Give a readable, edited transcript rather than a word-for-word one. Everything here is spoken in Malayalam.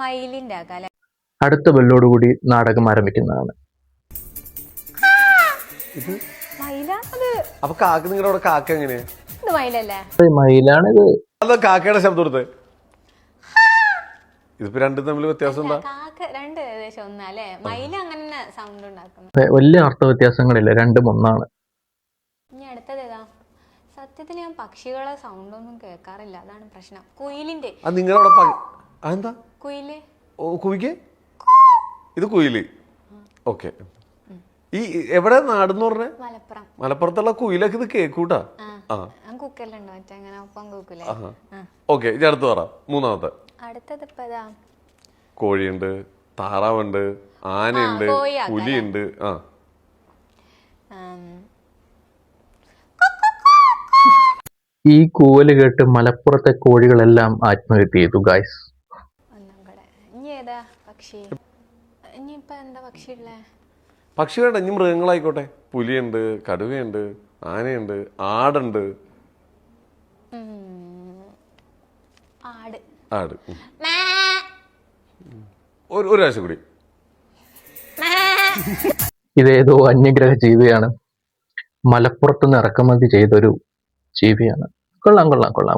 മയിലിന്റെ ആക്കാല്ലേ. അടുത്ത ബെല്ലോടുകൂടി നാടകം ആരംഭിക്കുന്നതാണ്. അപ്പൊ കാക്ക നിങ്ങളുടെ കാക്ക എങ്ങനെയാ? ഇത് മയിലല്ലേ? മയിലാണിത്. അതോ കാക്കയുടെ ശബ്ദം കൊടുത്തേ? ഇതിപ്പോ രണ്ടും തമ്മിൽ വ്യത്യാസം എന്താ? കാക്ക രണ്ട് ഏകദേശം ഒന്നല്ലേ? മയില് അങ്ങനെ സൗണ്ട് ഉണ്ടാക്കുന്നു. വലിയ അർത്ഥ വ്യത്യാസങ്ങളില്ല, രണ്ടും ഒന്നാണ്. ഇനി അടുത്തത് ഏതാ? സത്യത്തിൽ ഞാൻ പക്ഷികളെ സൗണ്ട് ഒന്നും കേൾക്കാറില്ല, അതാണ് പ്രശ്നം. കുയിലിന്റെ. നിങ്ങളവിടെ എന്താ കുയില്? കുയിക്ക് ഇത് കുയില്. ഓക്കെ. ഈ എവിടെ നാടെന്ന് പറഞ്ഞ? മലപ്പുറം. മലപ്പുറത്തുള്ള കുയിലൊക്കെ ഇത് കേക്കൂട്ടാ. കുക്കലുണ്ടോ മറ്റേ അങ്ങനെ ഒപ്പം കൂക്കൂലേ? ഓക്കെ, ഇനി അടുത്ത് പറ. മൂന്നാമത്തെ. അടുത്തത് ഇപ്പൊ ഏതാ? കോഴിയുണ്ട്, താറാവുണ്ട്, ആനയുണ്ട്, പുലിയുണ്ട്. ഈ കൂവല് കേട്ട് മലപ്പുറത്തെ കോഴികളെല്ലാം ആത്മഹത്യ ചെയ്തു ഗായ്സ്. ഇനി ഏതാ പക്ഷി? ഇനിയിപ്പൊ എന്താ പക്ഷി ഉള്ളേ? പക്ഷി വേണ്ട, ഇനി മൃഗങ്ങളായിക്കോട്ടെ. പുലിയുണ്ട്, കടുവയുണ്ട്, ആനയുണ്ട്, ആടുണ്ട്. ആട്. ഒരു പ്രാവശ്യം കൂടി. ഇതേതോ അന്യഗ്രഹ ജീവിയാണ്. മലപ്പുറത്തുനിന്ന് ഇറക്കുമതി ചെയ്തൊരു ജീവിയാണ്. കൊള്ളാം കൊള്ളാം കൊള്ളാം.